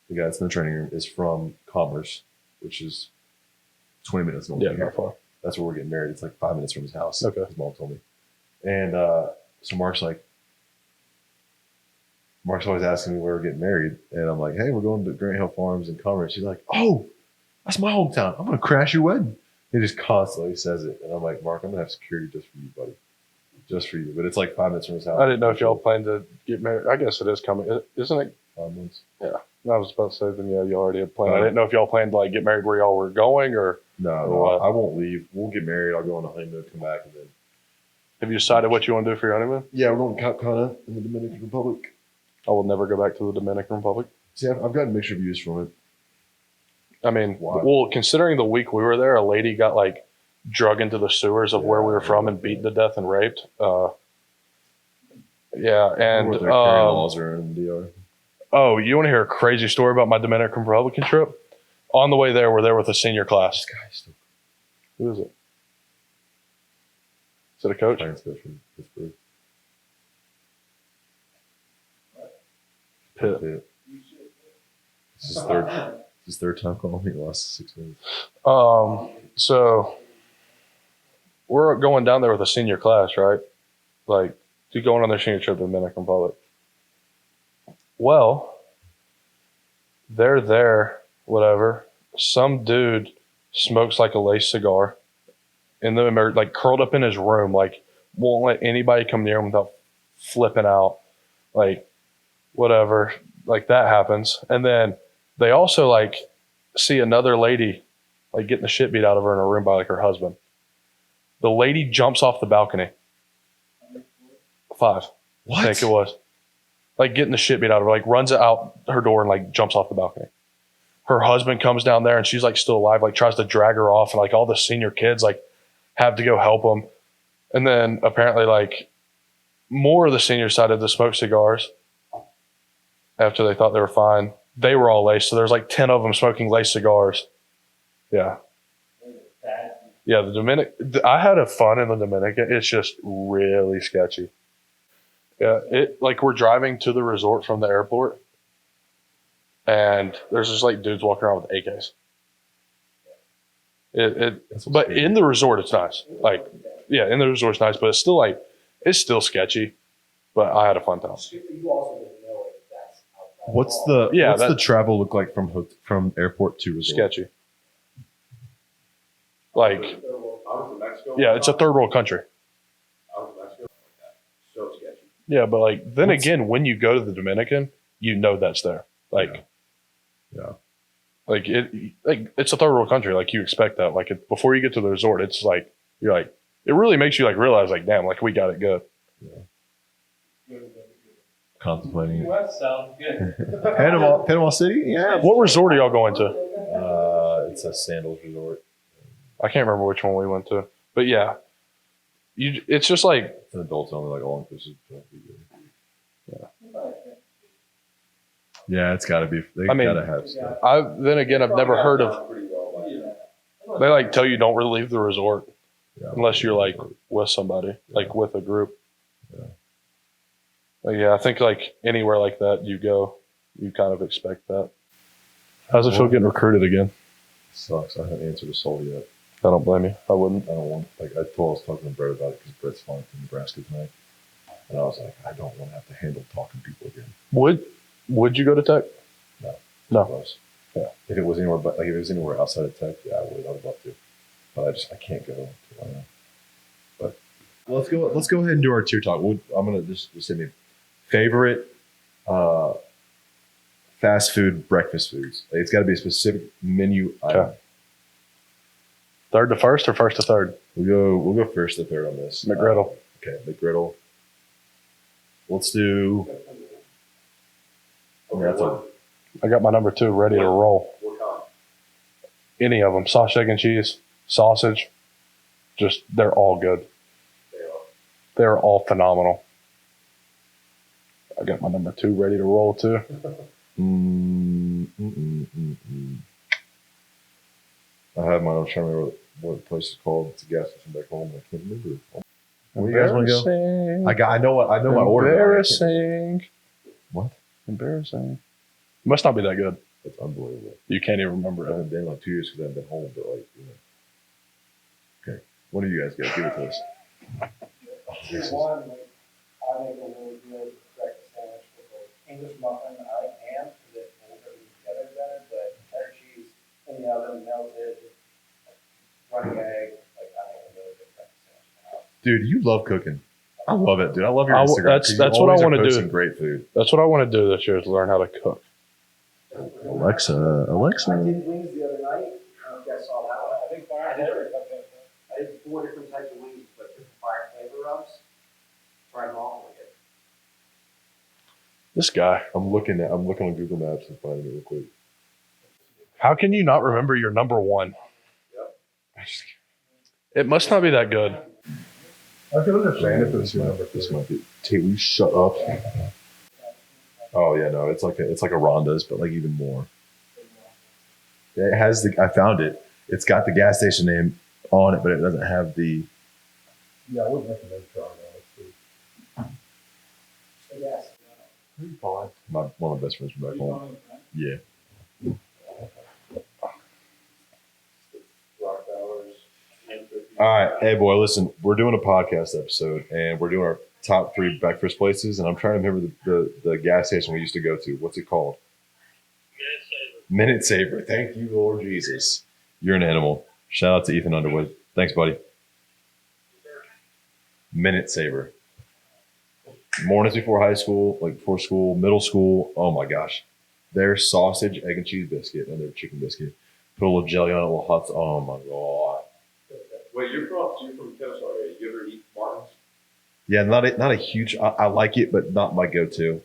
the guy that's in the training room is from Commerce, which is 20 minutes north Yeah, of here. not far. That's where we're getting married. It's like 5 minutes from his house. Okay. His mom told me. And so Mark's always asking me where we're getting married. And I'm like, hey, we're going to Grant Hill Farms in Commerce. He's like, oh, that's my hometown. I'm going to crash your wedding. He just constantly says it. And I'm like, Mark, I'm going to have security just for you, buddy. Just for you. But it's like 5 minutes from his house. I didn't know if y'all planned to get married. I guess it is coming, isn't it? 5 months. I was about to say, then yeah, you already had planned. I didn't know if y'all planned to like get married where y'all were going, or No, what? I won't leave. We'll get married. I'll go on a honeymoon, come back, and then. have you decided what you want to do for your honeymoon? Yeah, we're going to Cap Cana in the Dominican Republic. I will never go back to the Dominican Republic. See, I've gotten mixed reviews from it. I mean, Why? well, considering the week we were there, a lady got like drug into the sewers of where we were from and beaten to death and raped. Yeah, and What their carry laws are in the DR. oh, you want to hear a crazy story about my Dominican Republican trip? On the way there, we're there with a senior class. This guy's still Who is it? Is it a coach? playing stuff from Pittsburgh. Pitt. Pitt. This is his third time calling me the last 6 minutes. So we're going down there with a senior class, right? Like, to going on their senior trip to the Dominican Republic. Well, they're there, whatever. Some dude smokes like a lace cigar in the like curled up in his room, like won't let anybody come near him without flipping out, like whatever. Like that happens, and then they also like see another lady like getting the shit beat out of her in a room by like her husband. The lady jumps off the balcony. 5. What? I think it was. Like getting the shit beat out of her, like runs out her door and like jumps off the balcony. Her husband comes down there and she's like still alive, like tries to drag her off, and like all the senior kids like have to go help them. And then apparently like more of the seniors decided to smoke cigars after they thought they were fine. They were all laced, so there's like 10 of them smoking lace cigars. Yeah. Yeah, the Dominican. I had a fun in the Dominican. It's just really sketchy. Yeah, it like we're driving to the resort from the airport, and there's just like dudes walking around with AKs. That's what's But crazy. in the resort, it's nice. Like, yeah, in the resort, it's nice, but it's still sketchy. But I had a fun time. You also didn't know if that's outside. What's law. the travel look like from airport to resort? Sketchy. Like, I was in Mexico. yeah, it's a third world country. I was in Mexico. Like that. So sketchy. Yeah, but like then What's- again, when you go to the Dominican, you know that's there. Like, Yeah. like it's a third world country. Like you expect that. Like before you get to the resort, it's like you're like it really makes you like realize like damn, like we got it good. Contemplating it. West sounds good. Panama City? Yeah. What resort are y'all going to? It's a sandals resort. I can't remember which one we went to, but yeah, it's just like It's an adults only, like all inclusive. Yeah, it's got to be. They I mean, gotta have stuff. I've never heard of. Pretty well by that. They like tell you don't really leave the resort Yeah. unless you're like with somebody, like with a group. Yeah. Like, yeah, I think like anywhere like that you go, you kind of expect that. How's it feel getting recruited again? Sucks. I haven't answered a soul yet. I don't blame you. I wouldn't. I don't want. Like I was talking to Brett about it because Brett's flying to Nebraska tonight, and I was like, I don't want to have to handle talking to people again. Would you go to Tech? No. Close. Yeah. If it was anywhere, but like if it was anywhere outside of Tech, yeah, I would love to. But I can't go to Atlanta. But let's go ahead and do our tier talk. I'm gonna just say me favorite fast food breakfast foods. Like, it's got to be a specific menu item. Okay. Third to first or first to third? We'll go first to third on this. McGriddle. Okay, McGriddle. Let's do. Okay, that's what, I got my number 2 ready to roll. what kind? Any of them, sausage, egg, and cheese, sausage, just they're all good. They are. They're all phenomenal. I got my number 2 ready to roll too. I have mine. I'm trying to remember what the place is called. It's a gas station back home. I can't remember. Where you guys want to go? Embarrassing. I know my order. Embarrassing. What? Embarrassing. Must not be that good. It's unbelievable. You can't even remember I it. haven't been like 2 years because I haven't been home, but like, Okay. What do you guys get? Give it to us. One, like, I make a really good breakfast sandwich with like English muffin. I like ham because it holds everything together better, but cheddar cheese in the oven melted, runny egg. Like, I make a really good breakfast sandwich. Dude, you love cooking. I love it, dude. I love your I- Instagram. that's- 'cause you that's what I always are wanna do. posting Great food. That's what I want to do this year is learn how to cook. Alexa. I did wings the other night. I don't know if you guys saw that one. I think fire flavor. I did 4 different types of wings, but different fire flavor rubs. Tried them all. Like it. This guy. I'm looking on Google Maps and finding it real quick. How can you not remember your number one? It must not be that good. I can understand if it's your number This might be. Tate, will you shut up? Oh yeah, no, it's like a Ronda's, but like even more. It has the. I found it. It's got the gas station name on it, but it doesn't have the. Yeah, I wouldn't recommend trying that. So yes. Fine. One of my best friends from back home. Yeah. Rock hours. All right, hey boy, listen, we're doing a podcast episode, and we're doing our top 3 breakfast places, and I'm trying to remember the gas station we used to go to. What's it called? Minute Saver. Thank you, Lord Jesus. You're an animal. Shout out to Ethan Underwood. Thanks, buddy. Minute Saver. Mornings before high school, like before school, middle school. Oh my gosh. Their sausage, egg, and cheese biscuit, and their chicken biscuit. Put a little jelly on it, a little hot. Oh my God. Wait, you're from Kennesaw area. You ever eat Martin's? Yeah, not a huge. I like it, but not my go-to.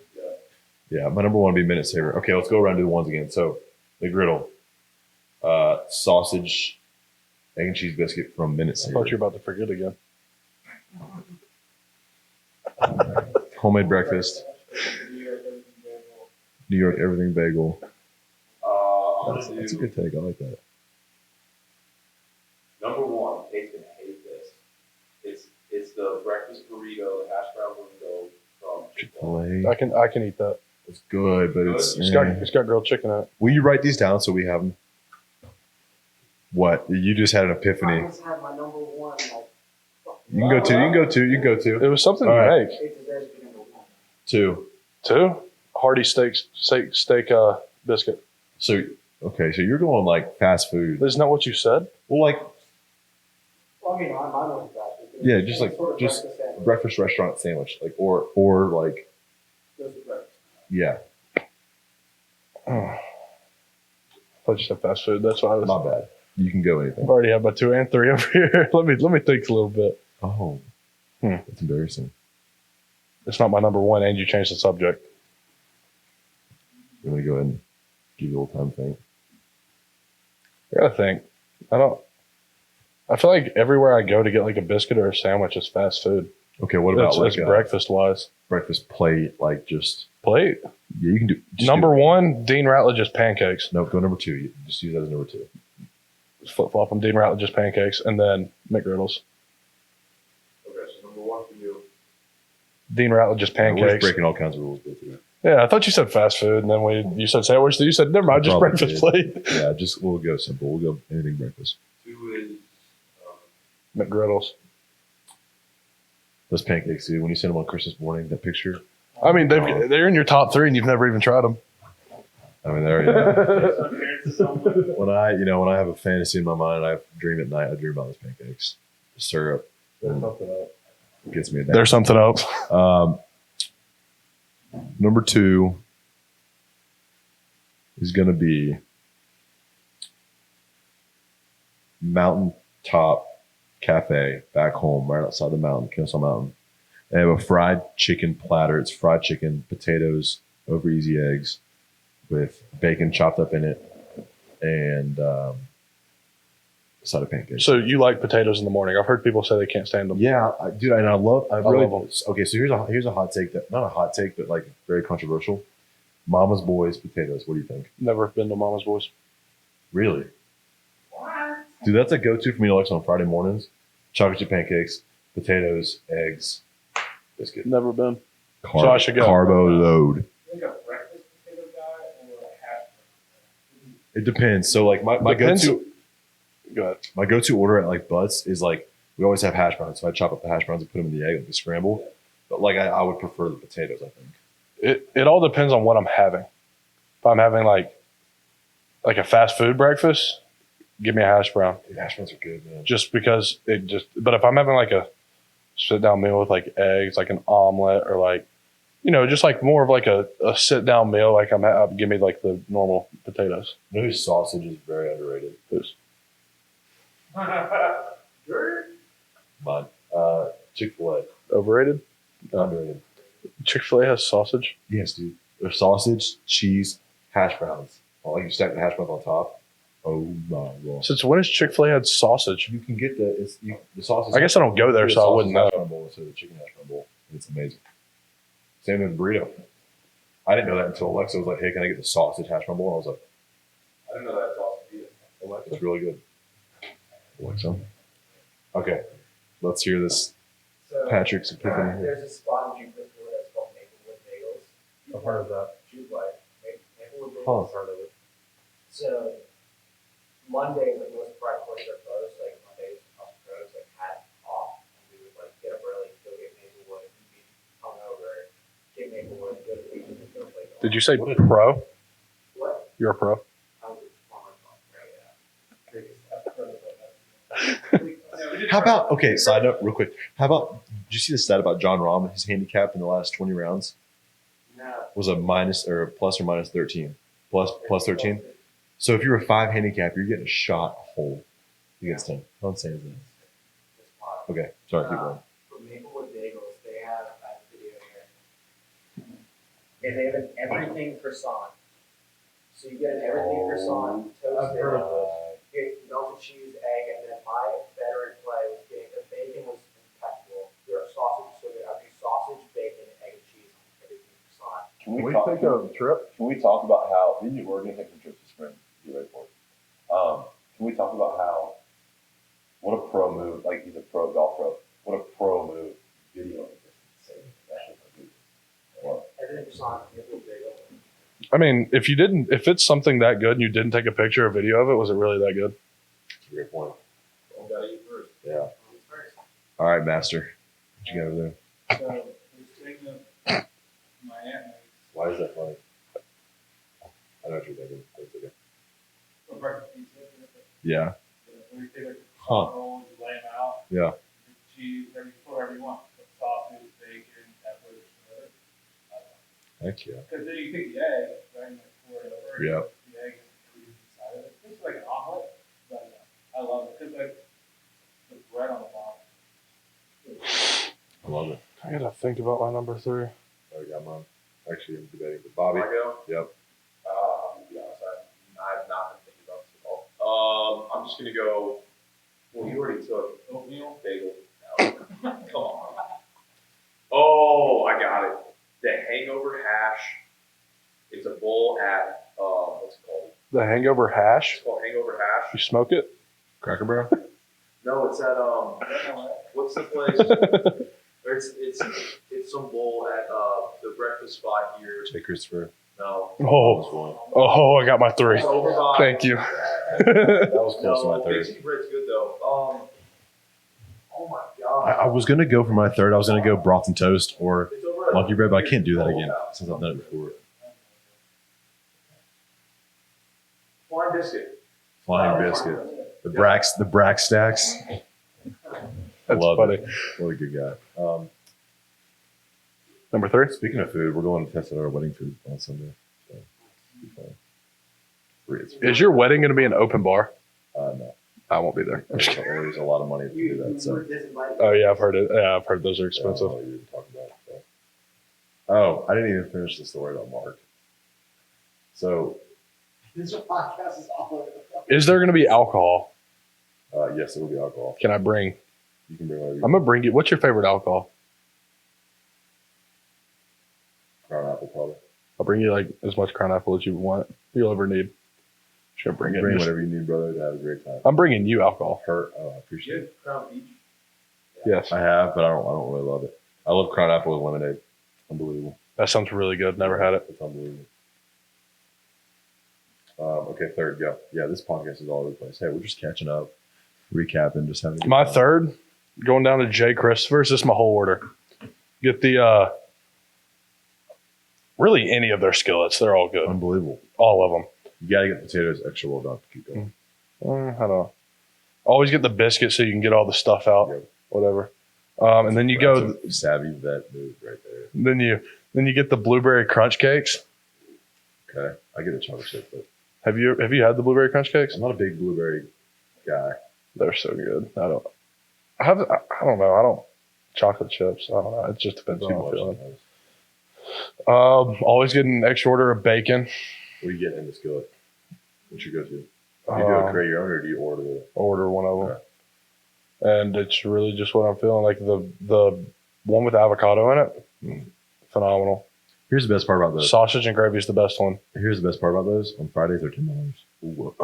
Yeah, my number one would be Minute Saver. Okay, let's go around to the ones again. So, the griddle, sausage, egg and cheese biscuit from Minute I Saver. thought you were about to forget again. Homemade breakfast, New York everything bagel. That's a good take. I like that. Number one, Tate's gonna hate this. It's the breakfast burrito, the hash brown burrito from Chick-fil-A. I can eat that. It's good, but it's. It's got grilled chicken in it. Will you write these down so we have them? What? You just had an I epiphany. just had my number one. Like, You can go two. You can go two. You can go two. It was something All to right. make. it deserves to be number one. Two. Too. Hearty steak biscuit. So okay, so you're going like fast food. Isn't that what you said? Well, like Well, I mean, mine wasn't fast food. yeah, just like Sort of just breakfast sandwich. breakfast restaurant sandwich, like or like Goes with breakfast. yeah, I thought you said fast food. That's why I was. not bad. You can go anything. I've already had my 2 and 3 over here. Let me think a little bit. Oh, Hmm. that's embarrassing. It's not my number one, and you changed the subject. I'm gonna go ahead and give you a little time to think. I gotta think. I feel like everywhere I go to get like a biscuit or a sandwich is fast food. Okay, what about It's like a breakfast wise? breakfast plate? Like just Plate. yeah, you can do just Number one, Dean Ratledge's pancakes. No, go number 2. You just use that as number 2. Flip flop them, Dean Ratledge's pancakes, and then McGriddles. Okay, so number one for you. Dean Ratledge's We're pancakes. breaking all kinds of rules, but yeah. Yeah, I thought you said fast food, and then you said sandwich. So you said never mind, just Probably breakfast did. plate. Yeah, just we'll go simple. We'll go anything breakfast. 2 is McGriddles. Those pancakes, dude. When you send them on Christmas morning, that picture. I mean, they're in your top 3, and you've never even tried them. I mean, there you go. When I have a fantasy in my mind, I dream at night. I dream about those pancakes. The syrup gets me. There's something else. Number 2 is going to be Mountaintop Cafe back home, right outside the mountain, Kennesaw Mountain. They have a fried chicken platter. It's fried chicken, potatoes, over easy eggs, with bacon chopped up in it, and a side of pancakes. So you like potatoes in the morning? I've heard people say they can't stand them. Yeah, dude, and I really love 'em. Okay, so here's a hot take that not a hot take, but like very controversial. Mama's Boys potatoes. What do you think? Never been to Mama's Boys. Really? Dude, that's a go-to for me to like on Friday mornings. Chocolate chip pancakes, potatoes, eggs, biscuit. Never been. So I should go. Carbo load. You got breakfast It depends. So like my Depends. go-to my go-to order at like Butts is like we always have hash browns. So I chop up the hash browns and put them in the egg like a scramble. But like I would prefer the potatoes, I think. It all depends on what I'm having. If I'm having like a fast food breakfast, give me a hash brown. Dude, hash browns are good, man. Just because but if I'm having like a sit down meal with like eggs, like an omelet or like, just like more of like a sit down meal, like give me like the normal potatoes. You know whose sausage is very underrated? Who's? Mine. Chick-fil-A. Overrated? Underrated. Chick-fil-A has sausage. Yes, dude. There's sausage, cheese, hash browns. Like you stack the hash browns on top. Oh my god. Since when has Chick-fil-A had sausage? You can get the sausage. I guess I don't go there, so I wouldn't know. Hash brown bowl instead of the chicken hash brown bowl. It's amazing. Same with burrito. I didn't know that until Alexa was like, "Hey, can I get the sausage hash brown bowl?" And I was like, I didn't know that sausage either. "It's really good." Alexa. Okay, let's hear this. So, Patrick's epiphany here. there's a spot in Jupiter that's called Maplewood Bagels. I've heard of that. Maplewood Huh. Bagels. Heard of it. So Monday, when most Friday mornings are closed, like Mondays, house closed, like hat off, and we would like get up early, go get Maplewood, and be hungover, get Maplewood, go to the beach, and go play golf. Did you say pro? What? You're a pro? I was a farmer, right? How about Side note, real quick. How about? Did you see the stat about John Rahm? His handicap in the last 20 rounds No. was a minus or plus or minus 13, plus 13. So if you're a 5 handicap, you're getting a shot hole against him. How insane is that? Okay, sorry, keep going. For Maplewood Bagels, they have a video here. And they have an everything croissant. So you get an everything croissant, I've heard toasted, of get melted cheese, egg, and then my veteran play was getting the bacon was impeccable. Their sausage was so good. I do sausage, bacon, egg, and cheese on everything croissant. Can we take a trip? Can we talk about how we're going to take some trips this spring? Get ready for it. Can we talk about how what a pro move? Like he's a pro golf pro. What a pro move video is insane. That's just a good. Well, Everything croissant, Maplewood Bagel. I mean, if it's something that good and you didn't take a picture or video of it, was it really that good? That's a great point. we gotta eat first. Yeah. All right, master. What you got over there? So, we're taking up my aunt makes Why is that funny? I know what you're thinking. That's okay. a breakfast pizza. Yeah. We take like Huh. rolls, you lay them out, Yeah. cheese, whatever you want. Put sausage, bacon, peppers, whatever. Heck yeah. Because then you take the egg, right, and pour it over. Yeah. The egg and everything inside of it. It's like an omelet, but I love it. Because like the bread on the bottom. I love it. I gotta think about my number 3. I got mine. Actually, I'm debating with Bobby. Go. Yep. I'm gonna be honest. I have not been thinking about this at all. I'm just gonna go. Well, you already took Oatmeal. bagel. No. Come on. Oh, I got it. The hangover hash. It's a bowl at what's it called? The hangover hash. It's called hangover hash. You smoke it? Cracker Barrel? No, it's at what's the place? Or it's some bowl at the breakfast spot here. Jay Christopher. No. Oh, I got my 3. It's over by. Thank you. That was close to my No, third. Big bread's good though. Oh my god. I was going to go for my third. I was going to go broth and toast or It's over at- monkey bread, but I can't do that again since I've done it before. Flying biscuit. Flying biscuit. The Brack stacks. I That's love funny. it. What a good guy. Number 3? Speaking of food, we're going to test out our wedding food on Sunday. So, it'll be fun. It's free. Is your wedding going to be an open bar? No. I won't be there. There's a lot of money to do that. So. were disinvited. Oh yeah, I've heard it. Yeah, I've heard those are I don't know expensive. what you were talking about, so. Oh, I didn't even finish the story about Mark. So, This podcast is all over the place. Is there going to be alcohol? yes, it will be alcohol. Can I bring? You can bring whatever you I'm gonna bring you. What's your favorite alcohol? Crown apple, probably. I'll bring you like as much crown apple as you want. You'll ever need. Just gonna bring it. Bring whatever you need, brother, to have a great time. I'm bringing you alcohol. I appreciate You it. had Crown Beach. Yes, I have, but I don't really love it. I love Crown apple with lemonade. Unbelievable. that sounds really good. Never had it. It's unbelievable. Okay, third, go. Yeah, this podcast is all over the place. Hey, we're just catching up, recapping, just having a good My time. third, going down to Jay Christopher's. This is my whole order. Get the really any of their skillets. They're all good. Unbelievable. All of them. You got to get the potatoes extra well done to keep going. I don't know. Always get the biscuit so you can get all the stuff out. Yep. Whatever. And then you go. That's a savvy vet move right there. Then you get the blueberry crunch cakes. Okay, I get a chocolate chip, but Have you had the blueberry crunch cakes? I'm not a big blueberry guy. They're so good. I don't know. I don't chocolate chips. I don't know. It just depends on Too how I'm much feeling. sometimes. Always get an extra order of bacon. What do you get in the skillet? What's your go-to? Do you do a create your own, or do you order the? Order one of them. Okay. And it's really just what I'm feeling. Like the one with avocado in it, phenomenal. Here's the best part about those. Sausage and gravy is the best one. Here's the best part about those. On Fridays, they're $10. Whoa.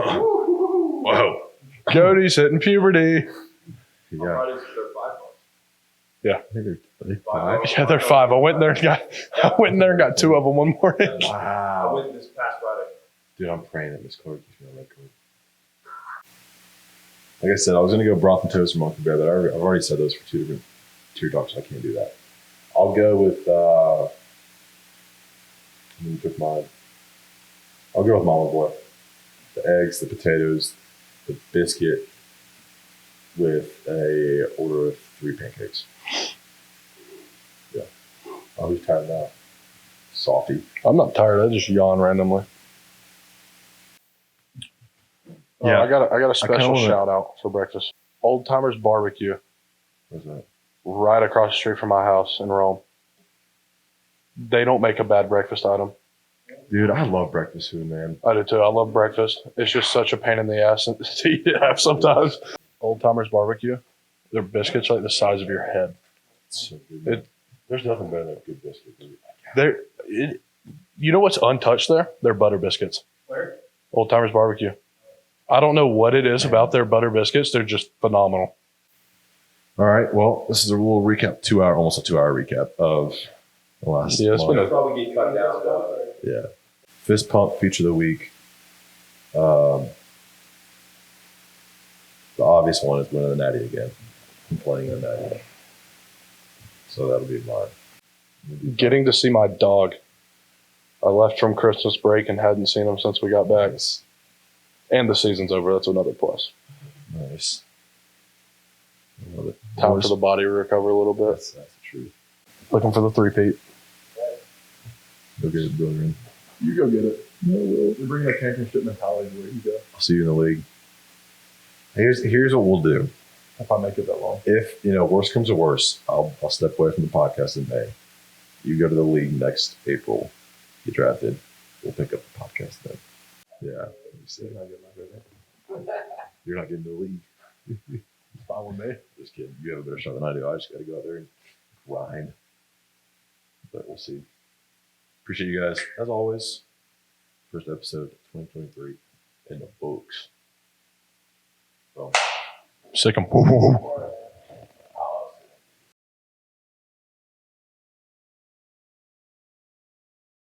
Cody's hitting puberty. Yeah. Fridays, they're $5. I think they're 5. Yeah, they're 5. I went in there and got 2 of them one morning. I Wow. went this past Friday. Dude, I'm praying that Miss Clark gives me a red card. Like I said, I was going to go broth and toast from Monkey Bear, but I've already said those for 2 different tier dogs, so I can't do that. I'll go with, let me pick mine. I'll go with Mama Boy. The eggs, the potatoes, the biscuit with a order of 3 pancakes. Yeah. Oh, who's tired now? Softy. I'm not tired. I just yawn randomly. Yeah. I got a special wanna- shout out for breakfast. Old Timers Barbecue, What's that? right across the street from my house in Rome. They don't make a bad breakfast item. Dude, I love breakfast food, man. I do too. I love breakfast. It's just such a pain in the ass to eat it have sometimes. Old Timers Barbecue, their biscuits are like the size of your head. It's so good. Man. There's nothing better than a good biscuit, dude. You know what's untouched there? Their butter biscuits. Where? Old Timers Barbecue. I don't know what it is about their butter biscuits. They're just phenomenal. All right. Well, this is a little recap, almost a 2-hour recap of the last Yeah, it's month. been a- Probably get cut down to Yeah. Fist pump feature of the week. The obvious one is winning the Natty again. I'm playing in the Natty. So that'll be mine. Getting to see my dog. I left from Christmas break and hadn't seen him since we got back. Nice. And the season's over. That's another plus. Nice. I love it. Time for the body to recover a little bit. That's the truth. Looking for the 3-peat. Go get it, Billy. You go get it. No, we'll bring that championship mentality where you go. I'll see you in the league. Here's what we'll do. If I make it that long. If worst comes to worst, I'll step away from the podcast in May. You go to the league next April, get drafted. We'll pick up the podcast then. Yeah. You're not getting to the league. Fine with me. Just kidding. You have a better shot than I do. I just got to go out there and grind. But we'll see. Appreciate you guys. As always, first episode 2023 in the books. So. Sick 'em.